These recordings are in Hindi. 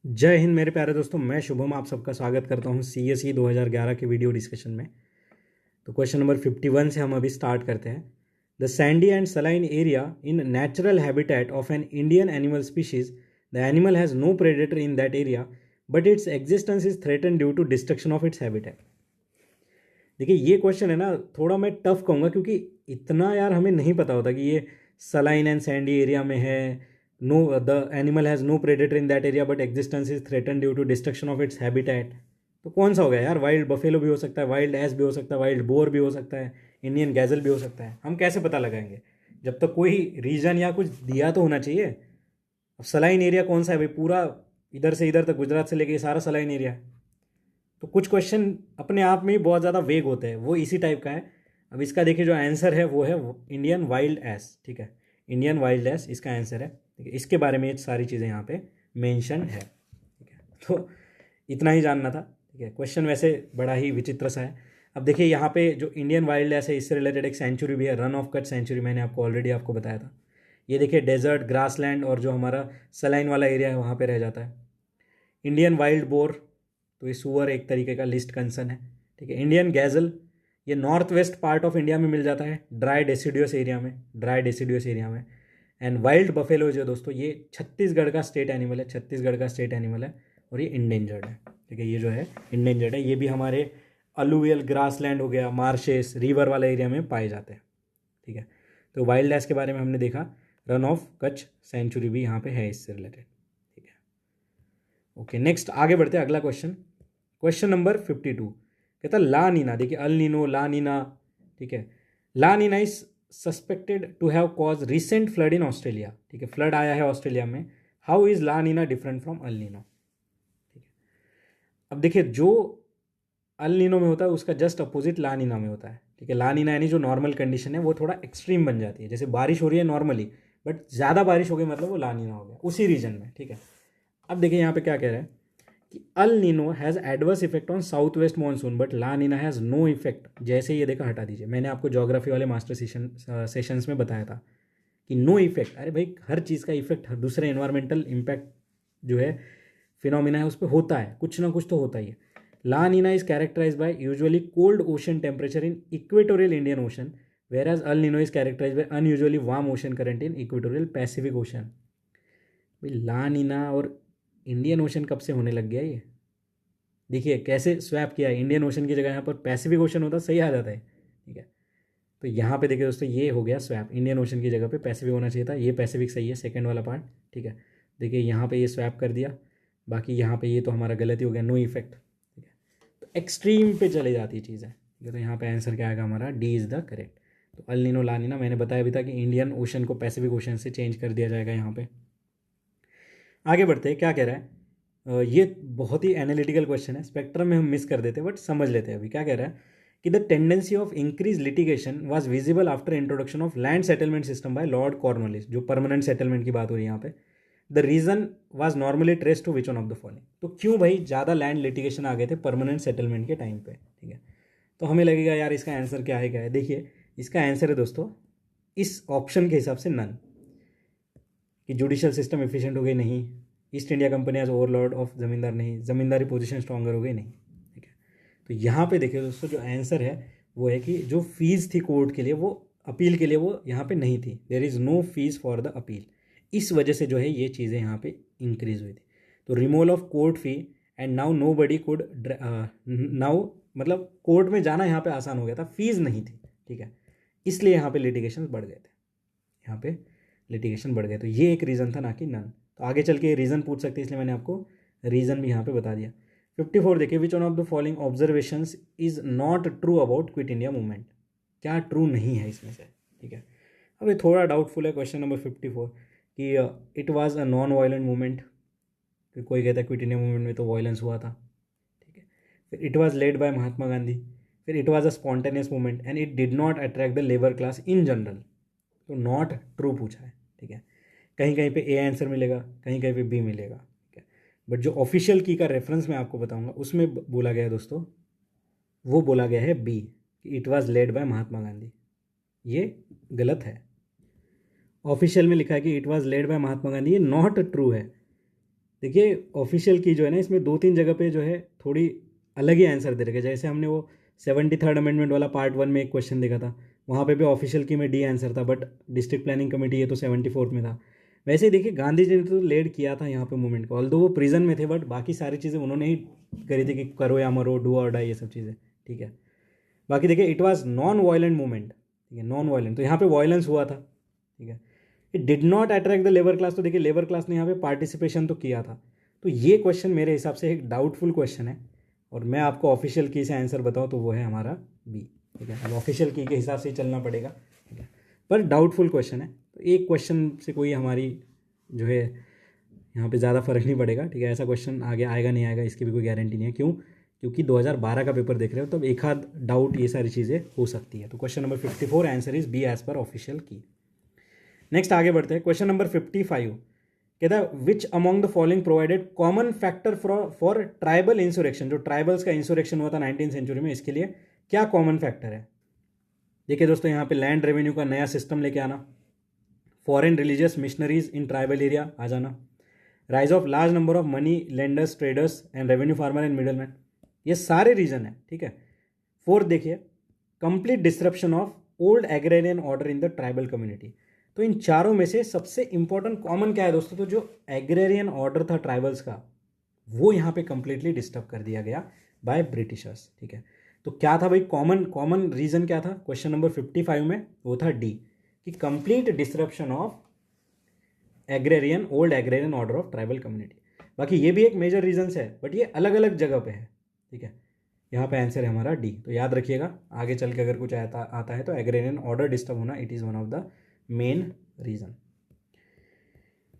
जय हिंद मेरे प्यारे दोस्तों, मैं शुभम आप सबका स्वागत करता हूं CSE 2011 के वीडियो डिस्कशन में। तो क्वेश्चन नंबर 51 से हम अभी स्टार्ट करते हैं। The sandy and saline area in natural habitat of an Indian animal species, the animal has no predator in that area but its existence is threaten due to destruction of its habitat. देखिए ये क्वेश्चन है ना, थोड़ा मैं टफ कहूँगा क्योंकि इतना यार हमें नहीं पता होता कि ये सलाइन एंड सैंडी एरिया में है। No, the animal has no predator in that area but existence is threaten due to destruction of its habitat. तो कौन सा हो गया यार? वाइल्ड बफेलो भी हो सकता है, वाइल्ड एस भी हो सकता है, वाइल्ड बोर भी हो सकता है, इंडियन गैजल भी हो सकता है। हम कैसे पता लगाएंगे? जब तक कोई रीजन या कुछ दिया तो होना चाहिए। अब सलाइन एरिया कौन सा है भाई? पूरा इधर से इधर तक गुजरात से लेके ये सारा सलाइन एरिया है। तो कुछ क्वेश्चन अपने आप में ही बहुत ज़्यादा वेग होते हैं, वो इसी टाइप का है। अब इसका देखिए जो आंसर है वो है इंडियन वाइल्ड एस। ठीक है, इंडियन वाइल्ड एस इसका आंसर है। ठीक है, इसके बारे में ये सारी चीज़ें यहाँ पे मेंशन है। ठीक है, तो इतना ही जानना था। ठीक है, क्वेश्चन वैसे बड़ा ही विचित्र सा है। अब देखिए यहाँ पे जो इंडियन वाइल्ड एस है इससे रिलेटेड एक सेंचुरी भी है, रन ऑफ कच्छ सेंचुरी। मैंने आपको ऑलरेडी आपको बताया था। ये देखिए डेजर्ट, ग्रासलैंड और जो हमारा सलाइन वाला एरिया है वहाँ पे रह जाता है। इंडियन वाइल्ड बोर, तो ये सुअर एक तरीके का लिस्ट कंसर्न है। ठीक है, इंडियन गैजल ये north west part of India में मिल जाता है, ड्राई डेसिडियस एरिया में, ड्राई डेसिडियस एरिया में। एंड वाइल्ड बफेलो जो दोस्तों ये छत्तीसगढ़ का स्टेट एनिमल है, छत्तीसगढ़ का स्टेट एनिमल है और ये इंडेंजर्ड है। ठीक है, ये जो है इंडेंजर्ड है। ये भी हमारे अलुवियल ग्रासलैंड हो गया, मार्शेस, रिवर वाला एरिया में पाए जाते हैं। ठीक है, तो वाइल्ड लाइफ के बारे में हमने देखा, रन ऑफ कच्छ सेंचुरी भी यहाँ पे है इससे रिलेटेड। ठीक है, ओके नेक्स्ट आगे बढ़ते हैं। अगला क्वेश्चन, क्वेश्चन नंबर 52 कहता ला नीना। देखिए अल नीनो, ला नीना। ठीक है, La Nina is suspected to have cause recent flood in Australia. ठीक है, फ्लड आया है ऑस्ट्रेलिया में। How is La Nina different from El Nino? ठीक है, अब देखिए जो अल नीनो में होता है उसका जस्ट अपोजिट ला नीना में होता है। ठीक है, ला नीना यानी जो नॉर्मल कंडीशन है वो थोड़ा एक्सट्रीम बन जाती है। जैसे बारिश हो रही है नॉर्मली, बट ज़्यादा बारिश हो गई मतलब वो ला नीना हो गया उसी रीजन में। ठीक है, अब देखिए यहाँ पे क्या कह रहा है कि El Nino has adverse effect on south west monsoon but La Nina has no effect. जैसे ये देखा, हटा दीजिए, मैंने आपको ज्योग्राफी वाले मास्टर सेशंस में बताया था कि नो इफेक्ट। अरे भाई हर चीज़ का इफेक्ट दूसरे एनवायरमेंटल इम्पैक्ट जो है फिनोमिना है उस पर होता है, कुछ ना कुछ तो होता ही है। La Nina is characterise by usually cold ocean temperature in equatorial Indian ocean, whereas El Nino is characterise by unusually warm ocean current in equatorial Pacific ocean. भाई ला नीना और इंडियन ओशन कब से होने लग गया ये? देखिए कैसे स्वैप किया है, इंडियन ओशन की जगह यहाँ पर पैसिफिक ओशन होता सही आ जाता है। ठीक है, तो यहाँ पे देखिए दोस्तों ये हो गया स्वैप, इंडियन ओशन की जगह पे पैसिफिक होना चाहिए था, ये पैसिफिक सही है सेकंड वाला पार्ट। ठीक है, देखिए यहाँ पे ये स्वैप कर दिया, बाकी यहाँ पे ये तो हमारा गलती हो गया, नो इफेक्ट। ठीक है, तो एक्सट्रीम पे चले जाती है चीज़ें। ठीक है, तो यहाँ पे आंसर क्या आएगा हमारा? D is the correct. तो अल नीनो ला नीना मैंने बताया भी था कि इंडियन ओशन को पैसिफिक ओशन से चेंज कर दिया जाएगा यहाँ पे। आगे बढ़ते हैं, क्या कह रहा है? ये बहुत ही एनालिटिकल क्वेश्चन है, स्पेक्ट्रम में हम मिस कर देते हैं बट समझ लेते हैं। अभी क्या कह रहा है कि the tendency of increase litigation was visible after introduction of land settlement system by Lord Cornwallis. जो परमानेंट सेटलमेंट की बात हो रही है यहाँ पे। The reason was normally trace to which one of the following. तो क्यों भाई ज़्यादा लैंड लिटिगेशन आ गए थे परमानेंट सेटलमेंट के टाइम पे? ठीक है, तो हमें लगेगा यार इसका आंसर क्या है, क्या है? देखिए इसका आंसर है दोस्तों इस ऑप्शन के हिसाब से नन, कि जुडिशियल सिस्टम एफिशिएंट हो गई नहीं, East India Company as overlord of zamindar नहीं, जमींदारी पोजीशन स्ट्रॉन्गर हो गई नहीं। ठीक है, तो यहाँ पे देखिए दोस्तों जो आंसर है वो है कि जो फीस थी कोर्ट के लिए, वो अपील के लिए वो यहाँ पे नहीं थी। There is no fees for the appeal. इस वजह से जो है ये चीज़ें यहाँ पे इंक्रीज हुई थी। तो removal of court fee and now nobody could, now मतलब कोर्ट में जाना यहाँ पे आसान हो गया था, फीस नहीं थी। ठीक है, इसलिए यहाँ पे लिटिगेशन बढ़ गए थे, यहाँ पे लिटिगेशन बढ़ गए। तो ये एक रीज़न था, ना कि नन। तो आगे चल के रीज़न पूछ सकते हैं, इसलिए मैंने आपको रीज़न भी यहाँ पे बता दिया। 54 देखिए, which one of the following observations is not true about quit India movement? क्या ट्रू नहीं है इसमें से? ठीक है, अब ये थोड़ा डाउटफुल है क्वेश्चन नंबर 54 कि it was a non violent movement. फिर कोई कहता है क्विट इंडिया मूवमेंट में तो वायलेंस हुआ था। ठीक है, फिर it was led by Mahatma Gandhi, फिर it was a spontaneous movement and it did not attract the labour class in general. तो नॉट ट्रू पूछा है। ठीक है, कहीं कहीं पे ए आंसर मिलेगा, कहीं कहीं पे बी मिलेगा। ठीक है, बट जो ऑफिशियल की का रेफरेंस मैं आपको बताऊंगा उसमें बोला गया है दोस्तों, वो बोला गया है बी, कि it was led by Mahatma Gandhi. ये गलत है। ऑफिशियल में लिखा है कि it was led by Mahatma Gandhi, ये नॉट ट्रू है। देखिए ऑफिशियल की जो है ना, इसमें 2-3 जगह पे जो है थोड़ी अलग ही आंसर दे रखे। जैसे हमने वो 73rd अमेंडमेंट वाला पार्ट 1 में एक क्वेश्चन देखा था, वहाँ पे भी ऑफिशियल की में डी आंसर था, बट डिस्ट्रिक्ट प्लानिंग कमेटी ये तो 74th में था। वैसे ही देखिए गांधी जी ने तो लीड किया था यहाँ पे मूवमेंट को, ऑल्दो वो प्रिजन में थे, बट बाकी सारी चीज़ें उन्होंने ही करी थी कि करो या मरो, डू और डाई, ये सब चीज़ें, ठीक है। बाकी देखिए it was non violent movement, ठीक है, नॉन वायलेंट, तो यहाँ पे वायलेंस हुआ था, ठीक है। It did not attract the labour class, तो देखिए लेबर क्लास ने यहाँ पे पार्टिसिपेशन तो किया था। तो ये क्वेश्चन मेरे हिसाब से एक डाउटफुल क्वेश्चन है, और मैं आपको ऑफिशियल की से आंसर बताऊँ तो वो है हमारा बी, ठीक है। अब ऑफिशियल की के हिसाब से ही चलना पड़ेगा, ठीक है, पर डाउटफुल क्वेश्चन है, तो एक क्वेश्चन से कोई हमारी जो है यहाँ पे ज़्यादा फर्क नहीं पड़ेगा, ठीक है। ऐसा क्वेश्चन आगे आएगा नहीं आएगा इसकी भी कोई गारंटी नहीं है, क्यों? क्योंकि 2012 का पेपर देख रहे हो, तब एक आध डाउट ये सारी चीज़ें हो सकती है। तो question number 54 answer is B as per official key. Next आगे बढ़ते हैं, क्वेश्चन नंबर 55 कहता है which among the following provided common factor for tribal insurrection, जो ट्राइबल्स का इंसुरेक्शन हुआ था 19th सेंचुरी में, इसके लिए क्या कॉमन फैक्टर है? देखिए दोस्तों, यहाँ पे लैंड रेवेन्यू का नया सिस्टम लेके आना, foreign religious missionaries in tribal area आ जाना, rise of large number of money lenders, traders and revenue farmer and middle man, ये सारे रीजन है, ठीक है। फोर्थ देखिए, complete disruption of old agrarian order in the tribal community. तो इन चारों में से सबसे इंपॉर्टेंट कॉमन क्या है दोस्तों? तो जो एग्रेरियन ऑर्डर था ट्राइबल्स का, वो यहाँ पे कंप्लीटली डिस्टर्ब कर दिया गया बाय ब्रिटिशर्स, ठीक है। तो क्या था भाई कॉमन रीजन क्या था क्वेश्चन नंबर 55 में? वो था डी, कि complete disruption of agrarian old agrarian order of tribal community. बाकी ये भी एक मेजर रीजन है, बट ये अलग अलग जगह पे है, ठीक है। यहाँ पे आंसर है हमारा डी, तो याद रखिएगा आगे चल के अगर कुछ आता है तो एग्रेरियन ऑर्डर डिस्टर्ब होना it is one of the main reason.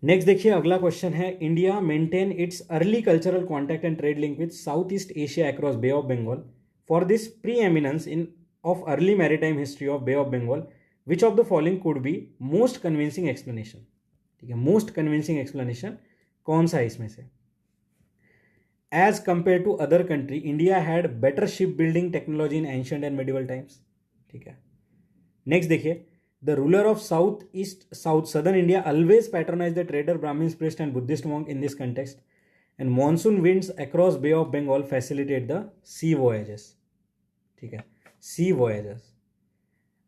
Next देखिए अगला क्वेश्चन है, India maintain its early cultural contact and trade link with south east Asia across Bay of Bengal for this preeminence in of early maritime history of Bay of Bengal, which of the following could be most convincing explanation, ठीक है। मोस्ट कन्विंसिंग एक्सप्लेनेशन कौन सा है इसमें से? As compare to other country, India had better ship building technology in ancient and medieval times, ठीक है। नेक्स्ट देखिए, the ruler of south southern India always patronize the trader, Brahmins, priest and Buddhist monk in this context, and monsoon winds across Bay of Bengal facilitate the sea voyages, ठीक है, सी वॉयजेस।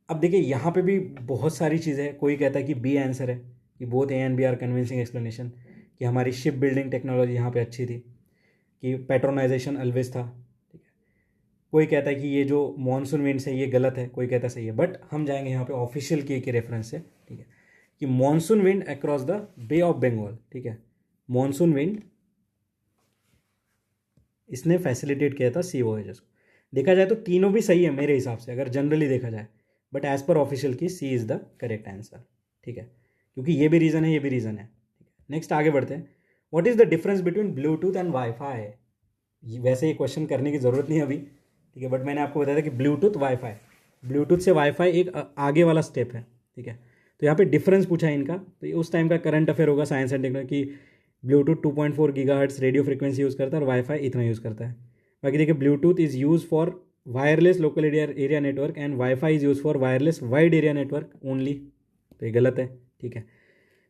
अब देखिए यहाँ पे भी बहुत सारी चीज़ें हैं, कोई कहता है कि बी आंसर है, कि both A and B are convincing explanation, कि हमारी शिप बिल्डिंग टेक्नोलॉजी यहाँ पे अच्छी थी, कि पैट्रोनाइजेशन ऑलवेज था, ठीक है। कोई कहता है कि ये जो मॉनसून विंड्स है ये गलत है, कोई कहता है सही है, बट हम जाएंगे यहाँ पे ऑफिशियल की के रेफरेंस से, ठीक है, कि monsoon wind across the Bay of Bengal, ठीक है, मॉनसून विंड इसने फैसिलिटेट किया था सी वॉयजेस को। देखा जाए तो तीनों भी सही है मेरे हिसाब से, अगर जनरली देखा जाए, बट एज पर ऑफिशियल की सी इज़ द करेक्ट आंसर, ठीक है, क्योंकि ये भी रीज़न है, ये भी रीज़न है, ठीक है। नेक्स्ट आगे बढ़ते हैं, what is the difference between Bluetooth and wifi? वैसे ये क्वेश्चन करने की ज़रूरत नहीं है अभी, ठीक है, बट मैंने आपको बताया था कि ब्लूटूथ वाईफाई, ब्लूटूथ से वाईफाई एक आगे वाला स्टेप है, ठीक है। तो यहाँ पे डिफरेंस पूछा है इनका, तो ये उस टाइम का करंट अफेयर होगा साइंस एंड टेक्नोलॉजी, कि Bluetooth 2.4 gigahertz radio frequency use करता है और वाईफाई इतना यूज़ करता है। बाकी देखिए, Bluetooth is use for wireless local area network and Wi-Fi is use for wireless wide area network only, तो ये गलत है, ठीक है।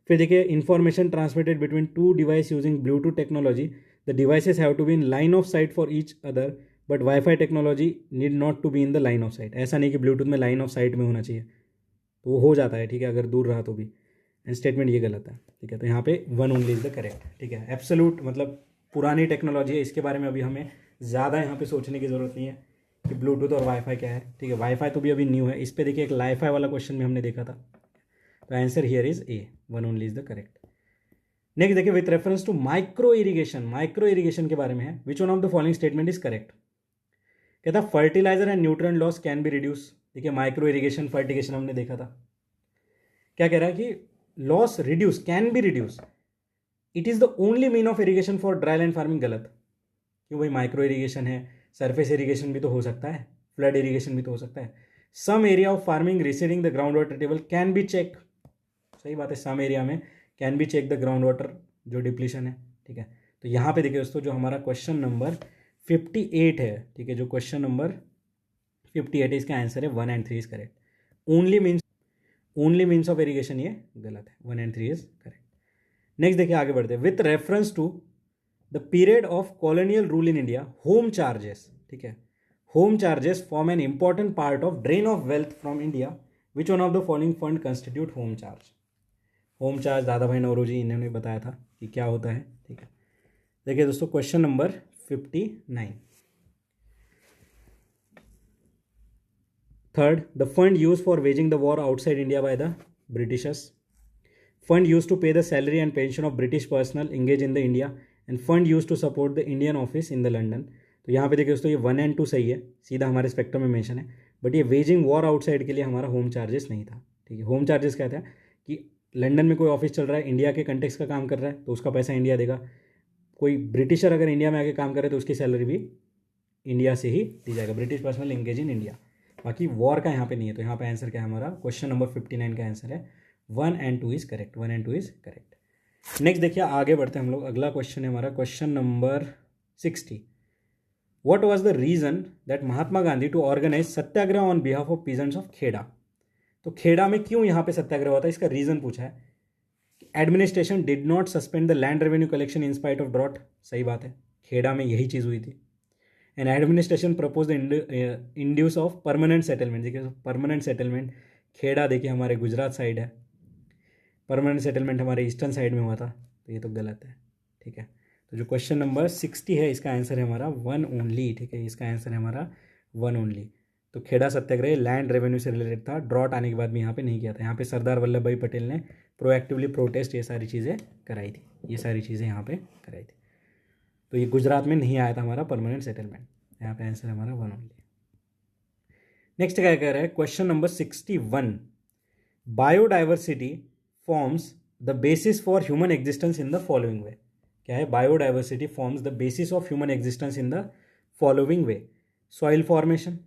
फिर देखिए, information transmitted between two devices using Bluetooth technology, the devices have to be in line of sight for each other, but Wi-Fi technology need not to be in the line of sight. ऐसा नहीं कि ब्लूटूथ में लाइन ऑफ साइट में होना चाहिए, तो वो हो जाता है, ठीक है, अगर दूर रहा तो भी। एंड स्टेटमेंट ये गलत है, ठीक है, तो यहाँ पे one only is the correct, ठीक है। एब्सोल्यूट मतलब पुरानी टेक्नोलॉजी है, इसके बारे में अभी हमें ज़्यादा यहाँ पे सोचने की ज़रूरत नहीं है कि ब्लूटूथ और वाईफाई क्या है, ठीक है। वाईफाई तो भी अभी न्यू है, इस पर देखिए एक लाईफाई वाला क्वेश्चन में हमने देखा था, तो answer here is A, one only is the correct. Next देखिए, with reference to micro irrigation के बारे में है, which one of the following statement is correct? कहता fertiliser and nutrient loss can be reduce. देखिए माइक्रो इरिगेशन फर्टिगेशन हमने देखा था, क्या कह रहा है कि loss reduce can be reduce, it is the only mean of irrigation for dry land farming. गलत, क्यों भाई, माइक्रो इरिगेशन है, सरफेस इरिगेशन भी तो हो सकता है, फ्लड इरिगेशन भी तो हो सकता है। Some area of farming receding the ground water table can be check, सही बात है, सम एरिया में can be check the ground water जो डिप्लीशन है, ठीक है। तो यहाँ पे देखिए दोस्तों, जो हमारा क्वेश्चन नंबर 58 है, ठीक है, जो क्वेश्चन नंबर 58 है, इसका आंसर है 1 and 3 is correct. Only means of irrigation ये गलत है, 1 and 3 इज करेक्ट। नेक्स्ट देखिए आगे बढ़ते हैं, with reference to the period of colonial rule in India, home charges, ठीक है, home charges form an important part of drain of wealth from India, which one of the following fund constitute home charge. Home charge Dadabhai Naoroji इन्होंने बताया था कि क्या होता है, ठीक है। देखिए दोस्तों question number 59। Third, the fund use for waging the war outside India by the Britishers, fund use to pay the salary and pension of British personal engage in the India, and fund use to support the Indian office in the London. तो यहाँ पे देखिए दोस्तों ये 1 और 2 सही है, सीधा हमारे स्पेक्ट्रम में मेंशन है, बट ये वेजिंग वॉर आउटसाइड के लिए हमारा होम चार्जेस नहीं था, ठीक है। होम चार्जेस क्या था कि लंदन में कोई ऑफिस चल रहा है, इंडिया के कंटेक्स का काम कर रहा है, तो उसका पैसा इंडिया देगा। कोई ब्रिटिशर अगर इंडिया में आके काम करे तो उसकी सैलरी भी इंडिया से ही दी जाएगा, British personal engage in India. बाकी वॉर का यहाँ पे नहीं है, तो यहाँ पे आंसर क्या है हमारा, क्वेश्चन नंबर 59 का आंसर है 1 और 2 इज करेक्ट, 1 और 2 इज करेक्ट। नेक्स्ट देखिए आगे बढ़ते हैं हम लोग, अगला क्वेश्चन है हमारा question number 60। What was the reason that Mahatma Gandhi to organize satyagraha on behalf of peasants of Kheda. तो खेड़ा में क्यों यहाँ पे सत्याग्रह हुआ था, इसका रीजन पूछा है। Administration did not suspend the land revenue collection in spite of drought, सही बात है, खेड़ा में यही चीज़ हुई थी। And administration propose the induce of permanent settlement, देखिए परमानेंट सेटलमेंट खेड़ा देखिए हमारे गुजरात साइड है, परमानेंट सेटलमेंट हमारे ईस्टर्न साइड में हुआ था, तो ये तो गलत है, ठीक है। तो जो क्वेश्चन नंबर 60 है इसका आंसर है हमारा 1 ओनली, ठीक है, इसका आंसर है हमारा 1 ओनली। तो खेड़ा सत्याग्रह लैंड रेवेन्यू से रिलेटेड था, ड्रॉट आने के बाद भी यहाँ पे नहीं किया था। यहाँ पे सरदार वल्लभ भाई पटेल ने प्रोएक्टिवली प्रोटेस्ट ये सारी चीज़ें कराई थी, ये सारी चीज़ें यहाँ पे कराई थी। तो ये गुजरात में नहीं आया था हमारा परमानेंट सेटलमेंट, यहाँ पे आंसर हमारा 1 ओनली। नेक्स्ट क्या कह रहा है question number 61। Biodiversity forms the basis for human existence in the following way. क्या है, biodiversity forms the basis of human existence in the following way. Soil formation,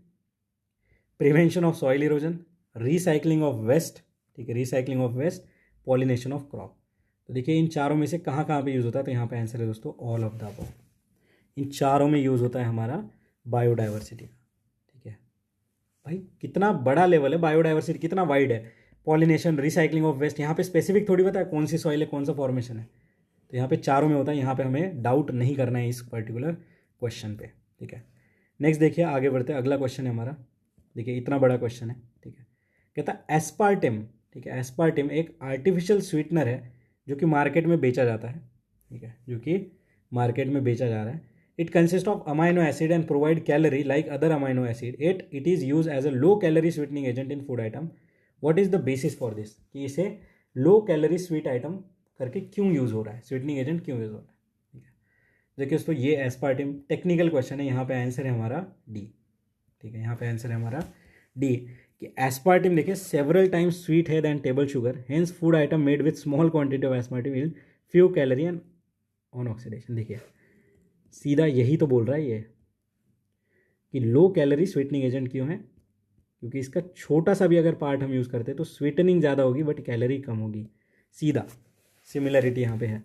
prevention of soil erosion, recycling of waste, ठीक है, recycling of waste, pollination of crop. तो देखिए इन चारों में से कहाँ कहाँ पे यूज़ होता है, तो यहाँ पे आंसर है दोस्तों ऑल ऑफ द अबव। इन चारों में यूज़ होता है हमारा बायोडाइवर्सिटी का, ठीक है। भाई कितना बड़ा लेवल है बायोडाइवर्सिटी, कितना वाइड है, पॉलिनेशन, रिसाइकलिंग ऑफ वेस्ट, यहाँ पे स्पेसिफिक थोड़ी बताया कौन सी सॉइल है, कौन सा फॉर्मेशन है, तो यहाँ पे चारों में होता है। यहाँ पे हमें डाउट नहीं करना है इस पर्टिकुलर क्वेश्चन पे, ठीक है। नेक्स्ट देखिए आगे बढ़ते हैं, अगला क्वेश्चन है हमारा, देखिए इतना बड़ा क्वेश्चन है, ठीक है। कहता है एस्पार्टिम, ठीक है, एस्पार्टिम एक आर्टिफिशियल स्वीटनर है जो कि मार्केट में बेचा जाता है, ठीक है, जो कि मार्केट में बेचा जा रहा है। It consist of amino acid and provide calorie like other amino acid, it is use as a low calorie sweetening agent in food item. What is the basis for this, कि इसे लो कैलोरी स्वीट आइटम करके क्यों यूज़ हो रहा है, स्वीटनिंग एजेंट क्यों यूज़ हो रहा है, ठीक है। देखिए दोस्तों ये एस्पार्टिम टेक्निकल क्वेश्चन है, यहाँ पे आंसर है हमारा डी, ठीक है, यहाँ पे आंसर है हमारा डी कि एस्पार्टिम देखिए सेवरल टाइम्स स्वीट है then table sugar, hence food item made with small quantity of aspartame is few calorie and on oxidation. देखिए सीधा यही तो बोल रहा है ये कि लो कैलोरी स्वीटनिंग एजेंट क्यों है, क्योंकि इसका छोटा सा भी अगर पार्ट हम यूज़ करते हैं तो स्वीटनिंग ज़्यादा होगी बट कैलोरी कम होगी, सीधा सिमिलरिटी यहाँ पे है।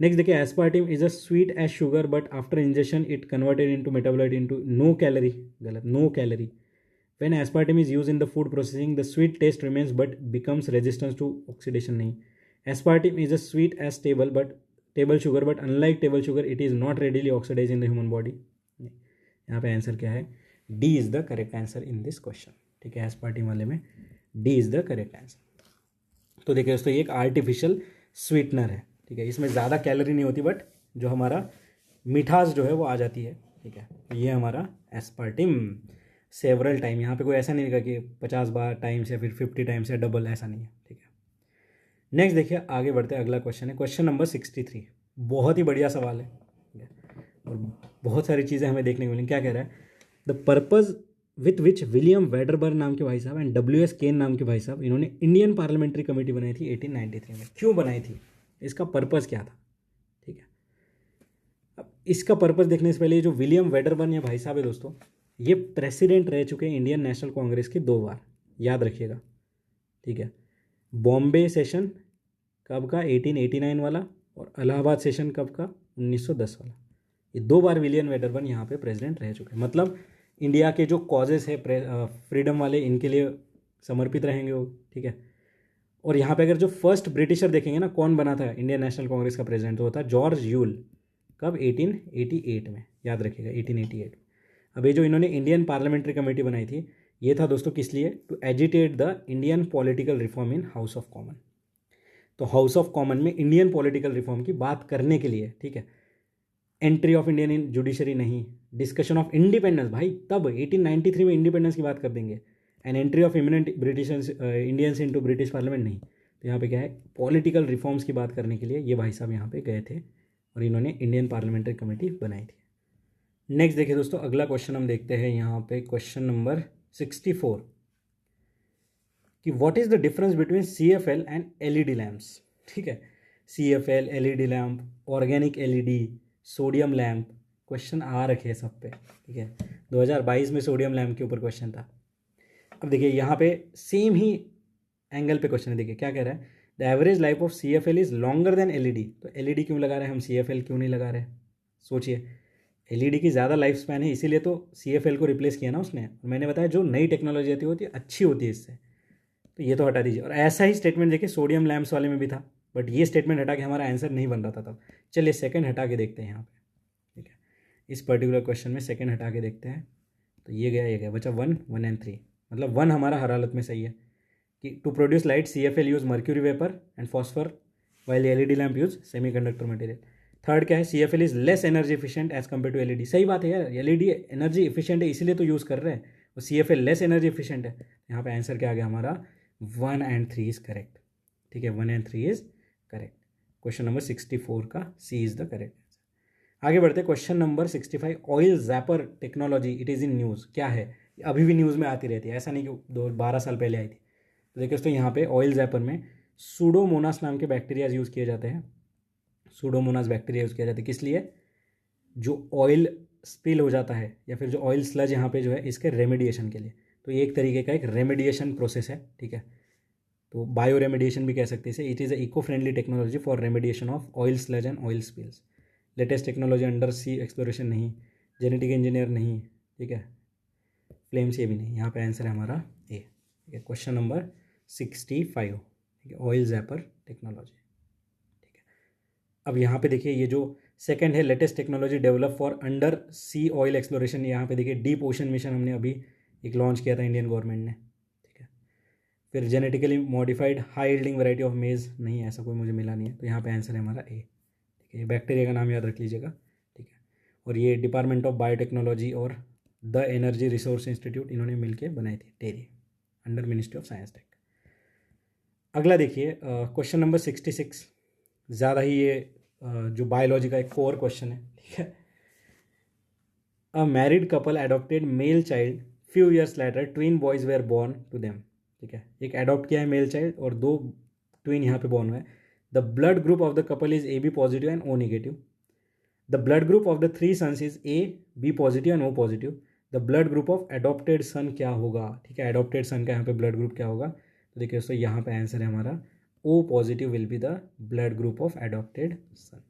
नेक्स्ट देखिए aspartame is a sweet as sugar but after injection it converted into metabolite into no calorie, गलत, no calorie. When aspartame is used in the food processing, the sweet taste remains but becomes resistant to oxidation नहीं। Aspartame is a sweet as table sugar, but unlike table sugar, it is not readily oxidized in the human body। यहाँ पे आंसर क्या है, D is the correct answer in this question, ठीक है, aspartame वाले में D is the correct answer। तो देखिए दोस्तों ये एक आर्टिफिशियल स्वीटनर है, ठीक है, इसमें ज़्यादा कैलोरी नहीं होती बट जो हमारा मिठास जो है वो आ जाती है, ठीक है। ये हमारा एस्पार्टिम सेवरल टाइम, यहाँ पे कोई ऐसा नहीं लिखा कि 50 बार टाइम्स या फिर 50 टाइम्स या डबल, ऐसा नहीं है, ठीक है। नेक्स्ट देखिए आगे बढ़ते हैं, अगला क्वेश्चन है क्वेश्चन नंबर 63। बहुत ही बढ़िया सवाल है, ठीक है, और बहुत सारी चीज़ें हमें देखने को मिलेंगी। क्या कह रहा है, the purpose with which William Wedderburn नाम के भाई साहब एंड WS केन नाम के भाई साहब इन्होंने इंडियन पार्लियामेंट्री कमेटी बनाई थी 1893 में, क्यों बनाई थी, इसका पर्पज़ क्या था, ठीक है। अब इसका पर्पज़ देखने से पहले जो विलियम वेडरबर्न ये भाई साहब है दोस्तों, ये प्रेसिडेंट रह चुके हैं इंडियन नेशनल कांग्रेस के 2 बार, याद रखिएगा, ठीक है। बॉम्बे सेशन कब का, 1889 वाला, और इलाहाबाद सेशन कब का, 1910 वाला। ये 2 बार विलियम वेडरबर्न यहाँ पे प्रेसिडेंट रह चुके हैं, मतलब इंडिया के जो कॉजेस है फ्रीडम वाले इनके लिए समर्पित रहेंगे वो, ठीक है। और यहाँ पे अगर जो फर्स्ट ब्रिटिशर देखेंगे ना, कौन बना था इंडियन नेशनल कांग्रेस का प्रेसिडेंट, तो होता जॉर्ज यूल। कब? 1888 में, याद रखिएगा 1888। अब ये जो इन्होंने इंडियन पार्लियामेंट्री कमेटी बनाई थी, ये था दोस्तों किस लिए? To agitate the Indian political reform in House of Common. तो हाउस ऑफ कॉमन में इंडियन पॉलिटिकल रिफॉर्म की बात करने के लिए, ठीक है। Entry of Indian in judiciary नहीं, डिस्कशन ऑफ इंडिपेंडेंस, भाई तब 1893 में इंडिपेंडेंस की बात कर देंगे, and entry of eminent British Indians into British parliament नहीं। तो यहाँ पे क्या है? पॉलिटिकल रिफॉर्म्स की बात करने के लिए ये भाई साहब यहाँ पे गए थे और इन्होंने इंडियन पार्लियामेंट्री कमेटी बनाई थी। नेक्स्ट देखिए दोस्तों, अगला क्वेश्चन हम देखते हैं यहाँ पे, क्वेश्चन नंबर 64, कि what is the difference between CFL and LED lamps. ठीक है, CFL, LED lamp, organic LED, sodium lamp, question आ रखे हैं सब पे। ठीक है, 2022 में सोडियम लैम्प के ऊपर क्वेश्चन था। अब देखिए यहाँ पे सेम ही एंगल पे क्वेश्चन है। देखिए क्या कह रहा है, the average life of CFL is longer than LED। तो LED क्यों लगा रहे हैं हम, CFL क्यों नहीं लगा रहे? सोचिए, LED की ज़्यादा लाइफ स्पैन है, इसीलिए तो CFL को रिप्लेस किया ना उसने। और मैंने बताया जो नई टेक्नोलॉजी आती है अच्छी होती है इससे, तो ये तो हटा दीजिए। और ऐसा ही स्टेटमेंट देखिए सोडियम लैम्प्स वाले में भी था, बट ये स्टेटमेंट हटा के हमारा आंसर नहीं बन रहा था तब। चलिए सेकंड हटा के देखते हैं यहाँ पे। ठीक है, इस पर्टिकुलर क्वेश्चन में सेकंड हटा के देखते हैं। तो ये गया बचा 1, 1 एंड 3। मतलब 1 हमारा हर हालत में सही है कि to produce light CFL use mercury vapour and phosphor while LED lamp use semiconductor material. Third क्या है, CFL is less energy efficient as compare to LED। सही बात है यार, LED एनर्जी एफिशिएंट है इसीलिए तो यूज़ कर रहे हैं, और CFL लेस एनर्जी एफिशिएंट है। यहाँ पे आंसर क्या आ गया हमारा, 1 एंड 3 इज करेक्ट। ठीक है, 1 and 3 is correct. Question number 64 का C is the correct answer. आगे बढ़ते, question number 65, oil zapper technology it is in news. क्या है? अभी भी न्यूज़ में आती रहती है, ऐसा नहीं कि 12 साल पहले आई थी। तो देखिए दोस्तों यहाँ पे ऑयल जैपर में सूडोमोनास नाम के बैक्टीरिया यूज़ किए जाते हैं। सूडोमोनास बैक्टीरिया यूज़ किया जाता है किस लिए? जो ऑयल स्पिल हो जाता है या फिर जो ऑयल स्लज यहाँ पे जो है, इसके रेमेडिएशन के लिए। तो ये एक तरीके का एक रेमेडिएशन प्रोसेस है। ठीक है, तो बायो रेमेडिएशन भी कह सकते हैं इसे। It is a eco friendly technology for remediation of oil sludge and oil spills. Latest technology under sea exploration नहीं, जेनेटिक इंजीनियर नहीं। ठीक है, फ्लेम्स ये भी नहीं। यहाँ पे आंसर है हमारा ए। ठीक है, क्वेश्चन नंबर 65। ठीक है, ऑयल जैपर टेक्नोलॉजी। ठीक है, अब यहाँ पे देखिए ये जो सेकंड है, latest technology develop for under sea oil exploration. यहाँ पे देखिए डीप ओशन मिशन हमने अभी एक लॉन्च किया था इंडियन गवर्नमेंट ने। ठीक है, फिर genetically modified high yielding variety of मेज, नहीं ऐसा कोई मुझे मिला नहीं है। तो यहाँ पे आंसर है हमारा ए। ठीक है, बैक्टीरिया का नाम याद रख लीजिएगा। ठीक है, और ये डिपार्टमेंट ऑफ बायोटेक्नोलॉजी और द एनर्जी रिसोर्स इंस्टीट्यूट इन्होंने मिलकर बनाई थी, TERI, under ministry of science tech. अगला देखिए क्वेश्चन नंबर 66, ज़्यादा ही ये जो बायोलॉजी का एक कोर क्वेश्चन है। ठीक है, a married couple adopted male child, few years later twin boys were born to them. ठीक है, एक एडॉप्ट किया है मेल चाइल्ड और 2 ट्विन यहाँ पे बॉर्न हुए। The blood group of the couple is AB positive and O negative. The blood group of the 3 sons is A, B positive and O positive. The blood group of adopted son क्या होगा? ठीक है, एडॉप्टेड सन का यहाँ पे ब्लड ग्रुप क्या होगा? तो देखिए दोस्तों यहाँ पे आंसर है हमारा O positive will be the blood group of adopted son.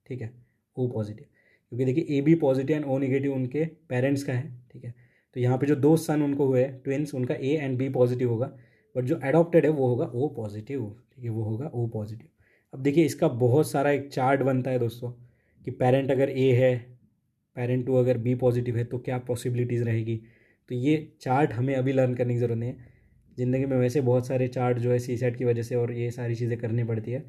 ठीक है, O पॉजिटिव, क्योंकि देखिए AB positive and O negative उनके पेरेंट्स का है। ठीक है, तो यहाँ पे जो 2 सन उनको हुए ट्विन्स, उनका A एंड B पॉजिटिव होगा, बट जो एडॉप्टेड है वो होगा O पॉजिटिव। ठीक है, वो होगा O पॉजिटिव। अब देखिए इसका बहुत सारा एक चार्ट बनता है दोस्तों, कि पेरेंट अगर A है, पेरेंट 2 अगर B पॉजिटिव है तो क्या पॉसिबिलिटीज़ रहेगी। तो ये चार्ट हमें अभी लर्न करने की ज़रूरत नहीं है। ज़िंदगी में वैसे बहुत सारे चार्ट जो है CSAT की वजह से और ये सारी चीज़ें करनी पड़ती है,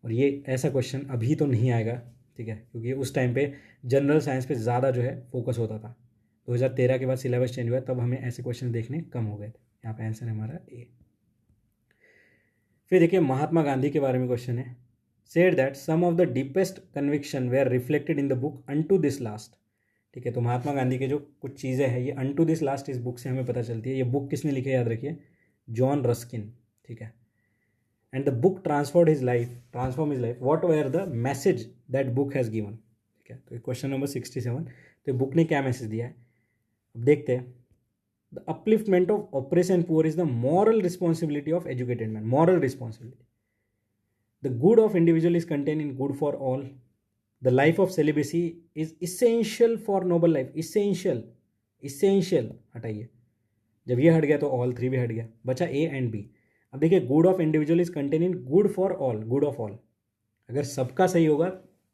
और ये ऐसा क्वेश्चन अभी तो नहीं आएगा। ठीक है, क्योंकि उस टाइम पे जनरल साइंस पे ज़्यादा जो है फोकस होता था। 2013 के बाद सिलेबस चेंज हुआ, तब हमें ऐसे क्वेश्चन देखने कम हो गए थे। यहाँ पे आंसर है हमारा ए। फिर देखिए महात्मा गांधी के बारे में क्वेश्चन है, said that some of the deepest conviction were reflected in the book unto this last. ठीक है, तो महात्मा गांधी के जो कुछ चीज़ें हैं ये अनटू दिस लास्ट इस बुक से हमें पता चलती है। ये बुक किसने लिखी है याद रखिए, जॉन रस्किन। ठीक है, and the book transform his life, what were the message that book has given. ठीक है, तो क्वेश्चन नंबर 67, तो बुक ने क्या मैसेज दिया है अब देखते हैं। The upliftment of oppress and poor is the moral responsibility of educated man. Moral responsibility, the good of individual is contain in good for all. The life of celibacy is essential for noble life. Essential हटाइए, जब ये हट गया तो ऑल 3 भी हट गया, बचा A एंड B। अब देखिए good of individual is contain in good for all, good of all, अगर सबका सही होगा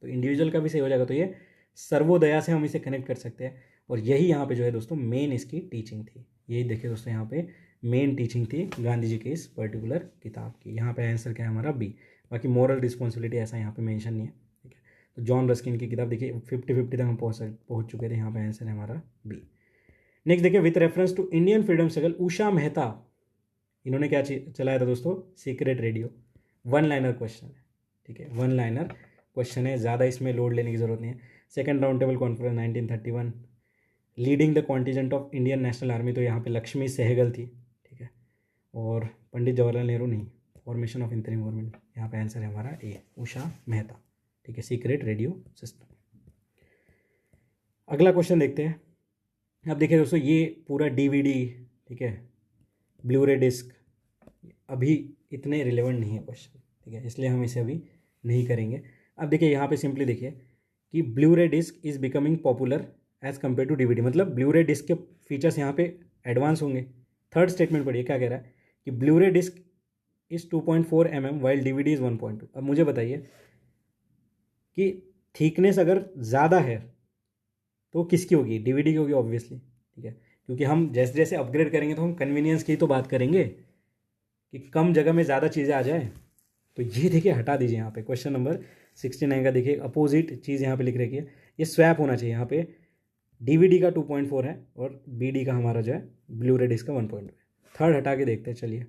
तो इंडिविजुअल का भी सही हो जाएगा। तो ये सर्वोदया से हम इसे कनेक्ट कर सकते हैं, और यही यहाँ पे जो है दोस्तों मेन इसकी टीचिंग थी। यही देखिए दोस्तों यहाँ पे मेन टीचिंग थी गांधी जी की इस पर्टिकुलर किताब की। यहाँ पे आंसर क्या है हमारा बी। बाकी मॉरल रिस्पॉन्सिबिलिटी ऐसा यहाँ पे मेंशन नहीं है, ठीक है। तो जॉन रस्किन की किताब देखिए 50-50 तक हम पहुँच चुके थे। यहाँ पे आंसर है हमारा बी। नेक्स्ट देखिए, with reference to Indian freedom struggle Usha Mehta, इन्होंने क्या चलाया था दोस्तों, secret radio. One liner question है, ठीक है, वन लाइनर क्वेश्चन है, ज़्यादा इसमें लोड लेने की जरूरत नहीं है। Second round table conference 1931, leading the contingent of Indian national army, तो यहाँ पे लक्ष्मी सहगल थी, ठीक है। और पंडित जवाहरलाल नेहरू नहीं, फॉर्मेशन ऑफ इंटरिम गवर्नमेंट, यहाँ पे आंसर है हमारा ए, उषा मेहता, ठीक है, सीक्रेट रेडियो सिस्टम। अगला क्वेश्चन देखते हैं। अब देखिए दोस्तों, ये पूरा डीवीडी, ठीक है, ब्लू रे डिस्क अभी इतने रिलेवेंट नहीं है क्वेश्चन, ठीक है, इसलिए हम इसे अभी नहीं करेंगे। अब देखिए यहाँ पे सिंपली देखिए कि Blu-ray disc is becoming popular as compare to DVD, मतलब ब्लू रे डिस्क के फीचर्स यहाँ पे एडवांस होंगे। थर्ड स्टेटमेंट पढ़िए क्या कह रहा है कि Blu-ray disc is 2.4 mm while DVD is 1.2। अब मुझे बताइए कि थिकनेस अगर ज़्यादा है तो किसकी होगी, डीवीडी की होगी ऑब्वियसली, ठीक है, क्योंकि हम जैसे जैसे अपग्रेड करेंगे तो हम कन्वीनियंस की तो बात करेंगे कि कम जगह में ज़्यादा चीज़ें आ जाए। तो ये देखिए हटा दीजिए यहाँ पे क्वेश्चन नंबर 69 का देखिए अपोजिट चीज़ यहाँ पे लिख रखी है, ये स्वैप होना चाहिए। यहाँ पे डीवीडी का 2.4 है और बीडी का हमारा जो है ब्लू रे डिस्क का 1.2 है। थर्ड हटा के देखते हैं, चलिए,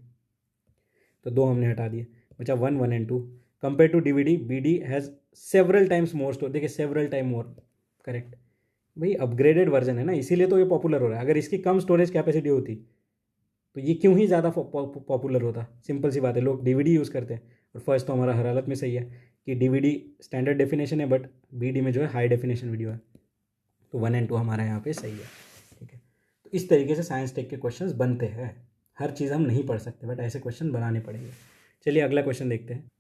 तो दो हमने हटा दिए, बचा 1, 1 and 2। Compare to DVD, BD has several times more storage, देखिए सेवरल टाइम मोर, करेक्ट भाई, अपग्रेडेड वर्जन है ना, इसीलिए तो ये पॉपुलर हो रहा है। अगर इसकी कम स्टोरेज कैपेसिटी होती तो ये क्यों ही ज़्यादा पॉपुलर होता, सिंपल सी बात है, लोग डीवीडी यूज़ करते हैं। और फर्स्ट तो हमारा हर हालत में सही है कि डीवीडी स्टैंडर्ड डेफिनेशन है, बट बीडी में जो है हाई डेफिनेशन वीडियो है, तो 1 and 2 हमारा यहाँ पे सही है, ठीक है। तो इस तरीके से साइंस टेक के क्वेश्चंस बनते हैं। हर चीज़ हम नहीं पढ़ सकते, बट ऐसे क्वेश्चन बनाने पड़ेंगे। चलिए अगला क्वेश्चन देखते हैं।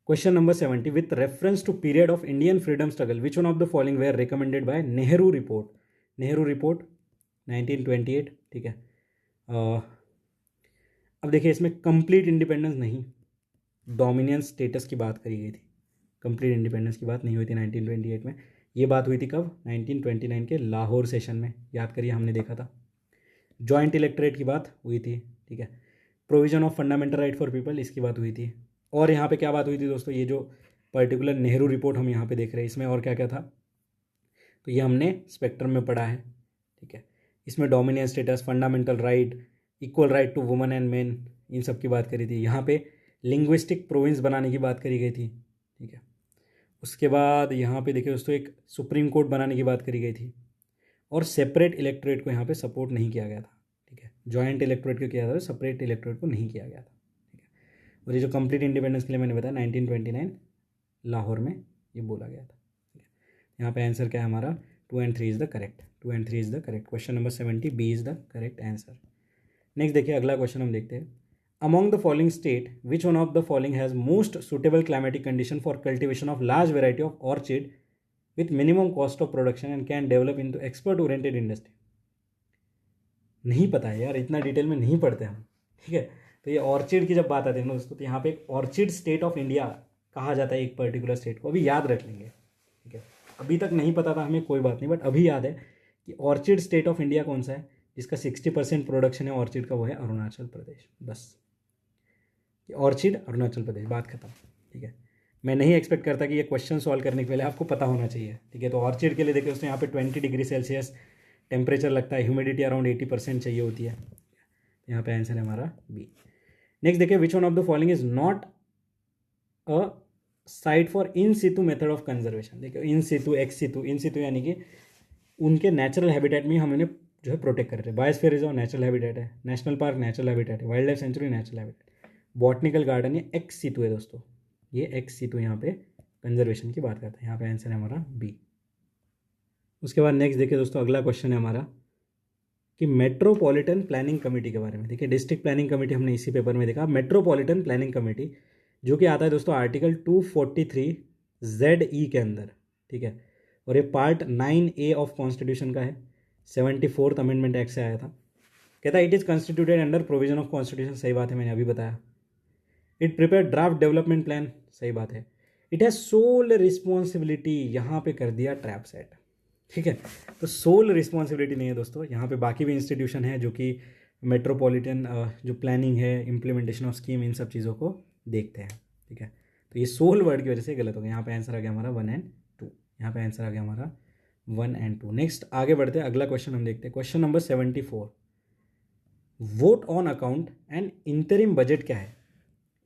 Question number 70, with reference to period of Indian freedom struggle which one of the following were recommended by Nehru report. Nehru report 1928, ठीक है। अब देखिए इसमें कंप्लीट इंडिपेंडेंस नहीं, डोमिनियंस स्टेटस की बात करी गई थी, कंप्लीट इंडिपेंडेंस की बात नहीं हुई थी 1928 में। ये बात हुई थी कब, 1929 के लाहौर सेशन में, याद करिए हमने देखा था। जॉइंट इलेक्टोरेट की बात हुई थी, ठीक है। Provision of fundamental right for people, इसकी बात हुई थी। और यहाँ पे क्या बात हुई थी दोस्तों, ये जो पर्टिकुलर नेहरू रिपोर्ट हम यहाँ पे देख रहे हैं, इसमें और क्या क्या था, तो ये हमने स्पेक्ट्रम में पढ़ा है, ठीक है। इसमें dominion status, fundamental right, equal right to women and men, इन सब की बात करी थी। यहाँ पे लिंग्विस्टिक प्रोविंस बनाने की बात करी गई थी, ठीक है। उसके बाद यहाँ पे देखिए दोस्तों एक सुप्रीम कोर्ट बनाने की बात करी गई थी, और सेपरेट इलेक्टोरेट को यहाँ पे सपोर्ट नहीं किया गया था, ठीक है। जॉइंट इलेक्टोरेट को किया था, सेपरेट इलेक्टोरेट को नहीं किया गया था, ठीक है। और ये जो कंप्लीट इंडिपेंडेंस के लिए मैंने बताया 1929 लाहौर में ये बोला गया था, ठीक है। यहाँ पे आंसर क्या है हमारा, 2 and 3 is the correct, 2 and 3 is the correct. Question number 70 B is the correct answer. Next देखिए अगला क्वेश्चन हम देखते हैं। Among the following state which one of the following has most suitable climatic condition for cultivation of large variety of orchid with minimum cost of production and can develop into expert oriented industry। नहीं पता है यार, इतना डिटेल में नहीं पढ़ते हम, ठीक है। तो ये ऑर्चिड की जब बात आती है ना दोस्तों, तो यहाँ पे एक ऑर्चिड स्टेट ऑफ इंडिया कहा जाता है एक पर्टिकुलर स्टेट को, अभी याद रख लेंगे, ठीक है। अभी तक नहीं पता था हमें, कोई बात नहीं, बट अभी याद है कि ऑर्चिड स्टेट ऑफ इंडिया कौन सा है, जिसका 60% प्रोडक्शन है ऑर्चिड का, वो है अरुणाचल प्रदेश। बस ऑर्चिड अरुणाचल प्रदेश, बात खत्म, ठीक है। मैं नहीं एक्सपेक्ट करता कि ये क्वेश्चन सॉल्व करने के पहले आपको पता होना चाहिए, ठीक है। तो ऑर्चिड के लिए देखिए दोस्तों यहाँ पे 20 डिग्री सेल्सियस टेम्परेचर लगता है, ह्यूमिडिटी अराउंड 80% चाहिए होती है। यहाँ पे आंसर है हमारा बी। नेक्स्ट देखिए, which one of the following is not a site for in situ method of conservation. देखिए इन सितु, एक्स सितु, इन सितु यानी कि उनके नेचुरल हैबिटेट में हम इन्हें जो है प्रोटेक्ट कर रहे हैं। बायोस्फीयर रिजर्व नेचुरल हैबिटेट है, नेशनल पार्क नेचुरल हैबिटेट है, wild life sanctuary natural habitat, botanical garden ये एक्स सितु है दोस्तों, ये एक्स सितु यहाँ पे कंजर्वेशन की बात करते हैं। यहाँ पे आंसर है हमारा बी। उसके बाद नेक्स्ट देखिए दोस्तों अगला क्वेश्चन है हमारा कि मेट्रोपॉलिटन प्लानिंग कमेटी के बारे में। देखिए डिस्ट्रिक्ट प्लानिंग कमेटी हमने इसी पेपर में देखा, मेट्रोपॉलिटन प्लानिंग कमेटी जो कि आता है दोस्तों आर्टिकल 243 ZE के अंदर, ठीक है। और ये पार्ट 9A ऑफ कॉन्स्टिट्यूशन का है, 74th अमेंडमेंट एक्ट से आया था। कहता है it is constituted under provision of constitution, सही बात है, मैंने अभी बताया। It prepare draft development plan, सही बात है। इट हैज सोल रिस्पॉन्सिबिलिटी, यहाँ पे कर दिया ट्रैप सेट, ठीक है। तो सोल रिस्पॉन्सिबिलिटी नहीं है दोस्तों, यहाँ पे बाकी भी इंस्टीट्यूशन है जो कि मेट्रोपॉलिटन जो प्लानिंग है, इम्प्लीमेंटेशन ऑफ स्कीम, इन सब चीज़ों को देखते हैं, ठीक है। तो ये सोल वर्ड की वजह से गलत हो गया, यहाँ पे आंसर आ गया हमारा 1 एंड 2, यहाँ पे आंसर आ गया हमारा 1 एंड 2। नेक्स्ट आगे बढ़ते हैं, अगला क्वेश्चन हम देखते हैं, question number 74। Vote on account and interim budget क्या है,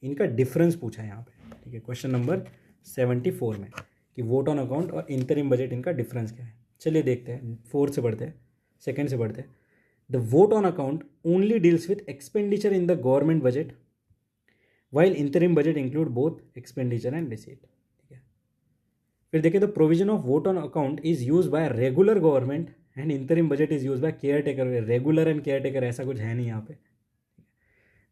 इनका डिफरेंस पूछा है यहाँ पे, ठीक है। क्वेश्चन नंबर 74 में कि वोट ऑन अकाउंट और इंटरिम बजट इनका डिफरेंस क्या है। चलिए देखते हैं, 4 से बढ़ते हैं, सेकंड से बढ़ते हैं। The vote on account only deals with expenditure in the government budget, while interim budget include both expenditure and receipt, ठीक है। फिर देखिए, the provision of vote on account is use by regular government and interim budget is use by care taker. Regular and care taker ऐसा कुछ है नहीं यहाँ पे।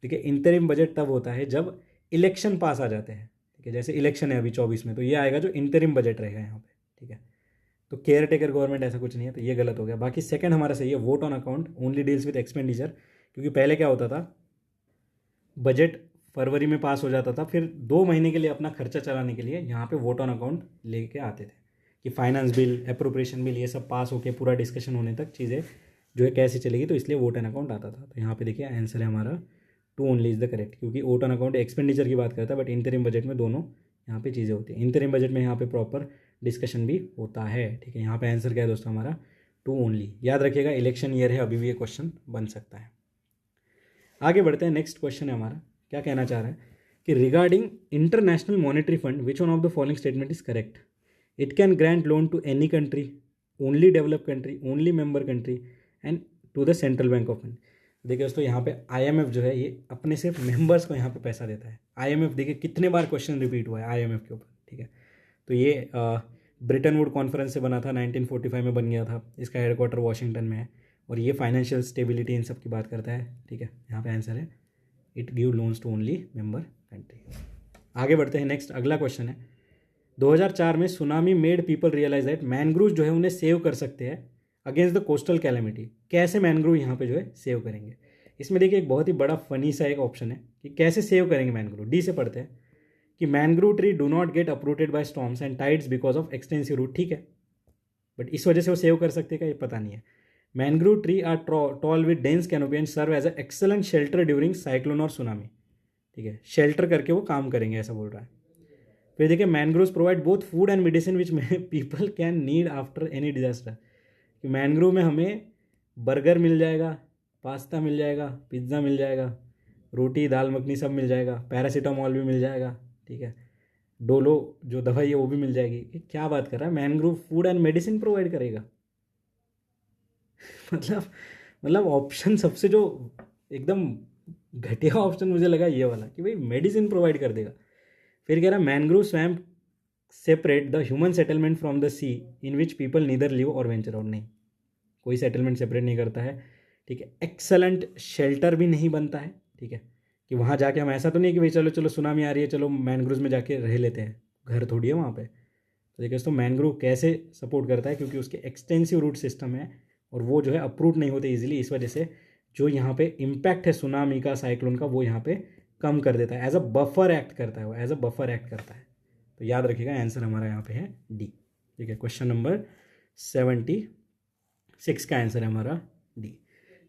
देखिए, इंटरिम बजट तब होता है जब इलेक्शन पास आ जाते हैं, ठीक है। जैसे इलेक्शन है अभी 24 में, तो ये आएगा जो इंटरिम बजट रहेगा यहाँ पे, ठीक है। तो केयर टेकर गवर्नमेंट ऐसा कुछ नहीं है, तो ये गलत हो गया। बाकी सेकंड हमारा सही है, vote on account only deals with expenditure, क्योंकि पहले क्या होता था, बजट फरवरी में पास हो जाता था, फिर 2 महीने के लिए अपना खर्चा चलाने के लिए यहाँ पे वोट ऑन अकाउंट लेके आते थे कि फाइनेंस बिल, अप्रोप्रिएशन बिल, ये सब पास होके पूरा डिस्कशन होने तक चीज़ें जो है कैसे चलेगी, तो इसलिए वोट ऑन अकाउंट आता था। तो यहाँ पे देखिए आंसर है हमारा 2 ओनली इज द करेक्ट, क्योंकि वोट ऑन अकाउंट एक्सपेंडिचर की बात करता है, बट इंटरिम बजट में दोनों यहाँ पे चीज़ें होती हैं। इंटरिम बजट में यहाँ पे प्रॉपर डिस्कशन भी होता है, ठीक है। यहाँ पे आंसर क्या है दोस्तों हमारा 2 ओनली। याद रखिएगा, इलेक्शन ईयर है, अभी भी ये क्वेश्चन बन सकता है। आगे बढ़ते हैं, नेक्स्ट क्वेश्चन है हमारा, क्या कहना चाह रहा है कि regarding International Monetary Fund which one of the following statement is correct, it can grant loan to any country, only develop country, only member country and to the central bank of India. देखिए दोस्तों, यहाँ पे आईएमएफ जो है ये अपने सिर्फ मेंबर्स को यहाँ पे पैसा देता है। आईएमएफ देखिए कितने बार क्वेश्चन रिपीट हुआ है आईएमएफ के ऊपर, ठीक है। तो ये ब्रिटन वुड कॉन्फ्रेंस से बना था, 1945 में बन गया था, इसका हेडक्वार्टर वॉशिंगटन में है, और ये फाइनेंशियल स्टेबिलिटी इन सब की बात करता है, ठीक है। यहाँ पे आंसर है it give loans to only member country. आगे बढ़ते हैं, नेक्स्ट अगला क्वेश्चन है, 2004 में tsunami made people realize that mangrove जो है उन्हें सेव कर सकते हैं अगेंस्ट द कोस्टल कैलेमिटी। कैसे मैनग्रूव यहाँ पे जो है सेव करेंगे, इसमें देखिए एक बहुत ही बड़ा फनी सा एक ऑप्शन है कि कैसे सेव करेंगे मैनग्रूव। डी से पढ़ते हैं कि mangrove tree do not get uprooted by storms and tides because of extensive root, ठीक है, बट इस वजह से वो सेव कर सकते हैं क्या, ये पता नहीं है। Mangrove tree are tall with dense canopy and serve as a excellent shelter during cyclone और सुनामी, ठीक है। शेल्टर करके वो काम करेंगे, ऐसा बोल रहा है। फिर देखिए, mangroves provide both food and medicine which people can need after any disaster, कि मैनग्रोव में हमें बर्गर मिल जाएगा, पास्ता मिल जाएगा, पिज्ज़ा मिल जाएगा, रोटी दाल मखनी सब मिल जाएगा, पैरासीटामॉल भी मिल जाएगा, ठीक है, डोलो जो दवाई है वो भी मिल जाएगी। ये क्या बात कर रहा है, mangrove food and medicine provide करेगा। मतलब ऑप्शन सबसे जो एकदम घटिया ऑप्शन मुझे लगा ये वाला कि भाई मेडिसिन प्रोवाइड कर देगा। फिर कह रहा है mangrove swamp separate the human settlement from the sea in which people neither live or venture out, नहीं, कोई सेटलमेंट सेपरेट नहीं करता है, ठीक है। एक्सलेंट शेल्टर भी नहीं बनता है, ठीक है, कि वहाँ जाके हम, ऐसा तो नहीं कि भाई चलो चलो सुनामी आ रही है चलो मैनग्रोव में जाके रह लेते हैं, घर थोड़ी है वहाँ पे। तो देखिए दोस्तों, मैनग्रोव कैसे सपोर्ट करता है, क्योंकि उसके एक्सटेंसिव रूट सिस्टम है और वो जो है अप्रूव नहीं होते इजीली, इस वजह से जो यहाँ पे इम्पैक्ट है सुनामी का, साइक्लोन का, वो यहाँ पे कम कर देता है, एज अ बफर एक्ट करता है वो, एज अ बफर एक्ट करता है। तो याद रखिएगा, आंसर हमारा यहाँ पे है डी, ठीक है। क्वेश्चन नंबर 76 का आंसर है हमारा डी।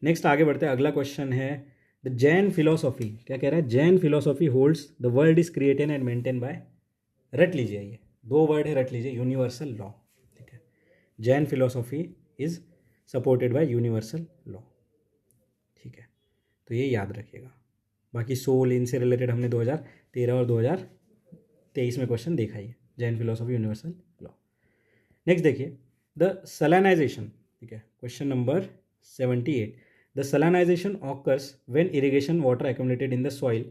नेक्स्ट आगे बढ़ते हैं, अगला क्वेश्चन है, द जैन फिलोसॉफी क्या कह रहा है, Jain philosophy holds the world is created and maintain by, रट लीजिए, ये 2 वर्ड है, रट लीजिए, यूनिवर्सल लॉ, ठीक है। Jain philosophy is supported by universal law, ठीक है, तो ये याद रखिएगा। बाकी सोल इनसे रिलेटेड हमने 2013 और 2023 में क्वेश्चन देखा ही है, Jain philosophy universal law. Next देखिए, द सलानाइजेशन, ठीक है, question number 78, the salinisation occurs when irrigation water accumulated in the soil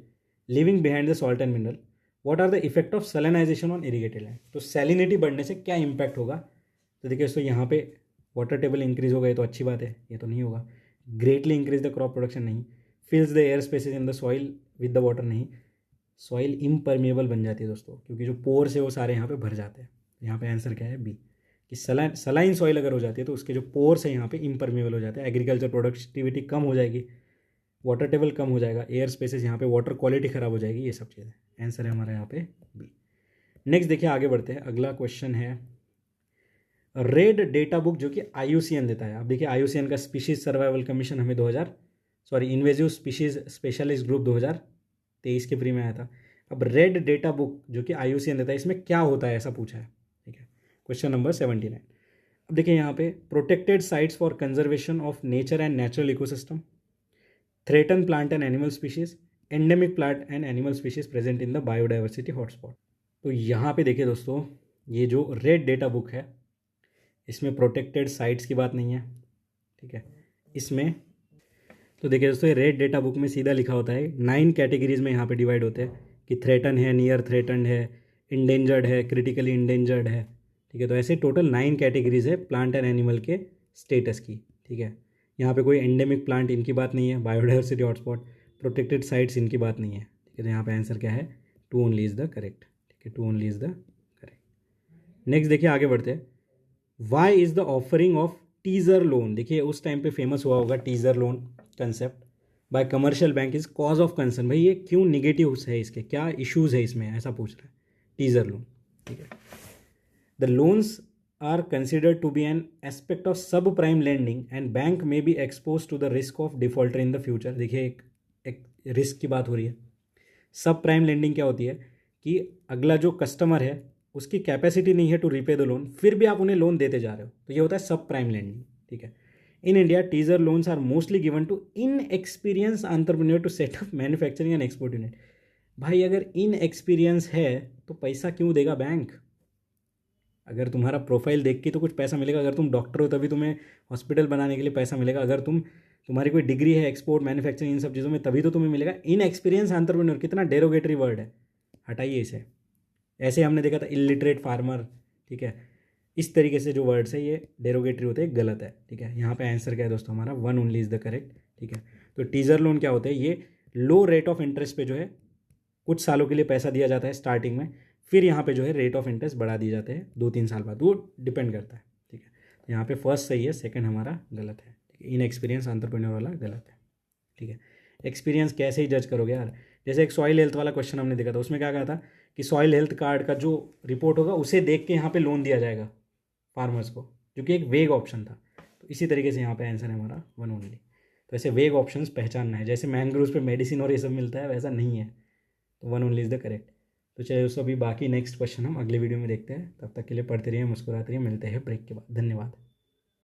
living behind the salt and mineral, what are the effect of salinisation on irrigated land. तो सैलिनिटी बढ़ने से क्या इंपैक्ट होगा, तो देखिए दोस्तों, यहाँ पे वाटर टेबल इंक्रीज होगा, ये तो अच्छी बात है, ये तो नहीं होगा। Greatly increase the crop production, नहीं। Fills the air spaces in the soil with the water, नहीं। सॉइल इम्परमेबल बन जाती है दोस्तों, क्योंकि जो पोर्स है वो सारे यहाँ पे भर जाते हैं। यहाँ पे आंसर क्या है, बी, कि सलाइन सॉइल अगर हो जाती है तो उसके जो पोर्स है यहाँ पे इम्परमेबल हो जाते हैं, एग्रीकल्चर प्रोडक्टिविटी कम हो जाएगी, वाटर टेबल कम हो जाएगा, एयर स्पेसेस यहाँ पे वाटर क्वालिटी ख़राब हो जाएगी, ये सब चीज़ें। आंसर है हमारा यहाँ पे बी। नेक्स्ट देखिए आगे बढ़ते हैं। अगला क्वेश्चन है रेड डेटा बुक जो कि IUCN देता है। अब देखिए IUCN का स्पीशीज सर्वाइवल कमीशन हमें इन्वेजिव स्पीशीज स्पेशलिस्ट ग्रुप 2023 के प्री में आया था। अब रेड डेटा बुक जो कि IUCN देता है, इसमें क्या होता है ऐसा पूछा है, ठीक है। Question number 79। अब देखिए यहाँ पे protected sites for conservation of nature and natural ecosystem, threaten plant and animal species, endemic plant and animal species present in the biodiversity hotspot. तो यहाँ पे देखिए दोस्तों, ये जो रेड डेटा बुक है इसमें प्रोटेक्टेड साइट्स की बात नहीं है, ठीक है। इसमें तो देखिए दोस्तों, ये रेड डेटा बुक में सीधा लिखा होता है 9 कैटेगरीज में यहाँ पे डिवाइड होते हैं कि थ्रेटन है, नियर थ्रेटन्ड है, इंडेंजर्ड है, क्रिटिकली इंडेंजर्ड है, ठीक है। तो ऐसे टोटल 9 कैटेगरीज है प्लांट एंड एनिमल के स्टेटस की, ठीक है। यहाँ पे कोई एंडेमिक प्लांट इनकी बात नहीं है, बायोडाइवर्सिटी हॉटस्पॉट, प्रोटेक्टेड साइट्स इनकी बात नहीं है, ठीक है। तो यहाँ पे आंसर क्या है, 2 ओनली इज़ द करेक्ट, ठीक है, 2 only is the correct. Next देखिए आगे बढ़ते हैं। Why is the offering of teaser loan, देखिए उस टाइम पे फेमस हुआ होगा teaser loan concept by commercial bank is cause of concern. भाई ये क्यों निगेटिव है, इसके क्या इश्यूज है इसमें, ऐसा पूछ रहा है टीजर लोन, ठीक है। The loans are considered to be an aspect of sub prime lending and bank में be expose to the risk of defaulter in the future. देखिए एक रिस्क की बात हो रही है। सब प्राइम लैंडिंग क्या होती है कि अगला जो कस्टमर है उसकी कैपेसिटी नहीं है टू रीपे द लोन, फिर भी आप उन्हें लोन देते जा रहे हो, तो ये होता है सब प्राइम लैंडिंग, ठीक है। In India teaser loans are mostly given to inexperience entrepreneur to set up manufacturing and export unit. भाई अगर इनएक्सपीरियंस है तो पैसा क्यों देगा बैंक? अगर तुम्हारा प्रोफाइल देख के तो कुछ पैसा मिलेगा, अगर तुम डॉक्टर हो तभी तुम्हें हॉस्पिटल बनाने के लिए पैसा मिलेगा, अगर तुम्हारी कोई डिग्री है एक्सपोर्ट मैन्युफैक्चरिंग इन सब चीज़ों में तभी तो तुम्हें मिलेगा। इनएक्सपीरियंस एंटरप्रेन्योर कितना डेरोगेटरी वर्ड है, हटाइए इसे। ऐसे हमने देखा था इलिटरेट फार्मर, ठीक है। इस तरीके से जो वर्ड्स है ये डेरोगेटरी होते हैं, गलत है, ठीक है। यहाँ पे आंसर क्या है दोस्तों हमारा, 1 ओनली इज़ द करेक्ट, ठीक है। तो टीजर लोन क्या होते हैं, ये लो रेट ऑफ इंटरेस्ट पे जो है कुछ सालों के लिए पैसा दिया जाता है स्टार्टिंग में, फिर यहाँ पे जो है रेट ऑफ इंटरेस्ट बढ़ा दिए जाते हैं 2-3 साल बाद, वो डिपेंड करता है, ठीक है। तो यहाँ पे फर्स्ट सही है, सेकंड हमारा गलत है, ठीक है। इन एक्सपीरियंस एंटरप्रेन्योर वाला गलत है, ठीक है। एक्सपीरियंस कैसे ही जज करोगे यार? जैसे एक सॉइल हेल्थ वाला क्वेश्चन हमने देखा था, उसमें क्या कहा था कि सॉइल हेल्थ कार्ड का जो रिपोर्ट होगा उसे देख के यहाँ पे लोन दिया जाएगा फार्मर्स को, जो कि एक वेग ऑप्शन था। तो इसी तरीके से यहाँ पे आंसर है हमारा 1 ओनली। तो ऐसे वेग ऑप्शंस पहचानना है, जैसे मैंग्रोव्स पे मेडिसिन और ये सब मिलता है वैसा नहीं है, तो 1 ओनली इज़ द करेक्ट। तो चलिए दोस्तों, अभी बाकी नेक्स्ट क्वेश्चन हम अगले वीडियो में देखते हैं। तब तक के लिए पढ़ते रहिए, मुस्कुराते रहिए, मिलते हैं ब्रेक के बाद। धन्यवाद।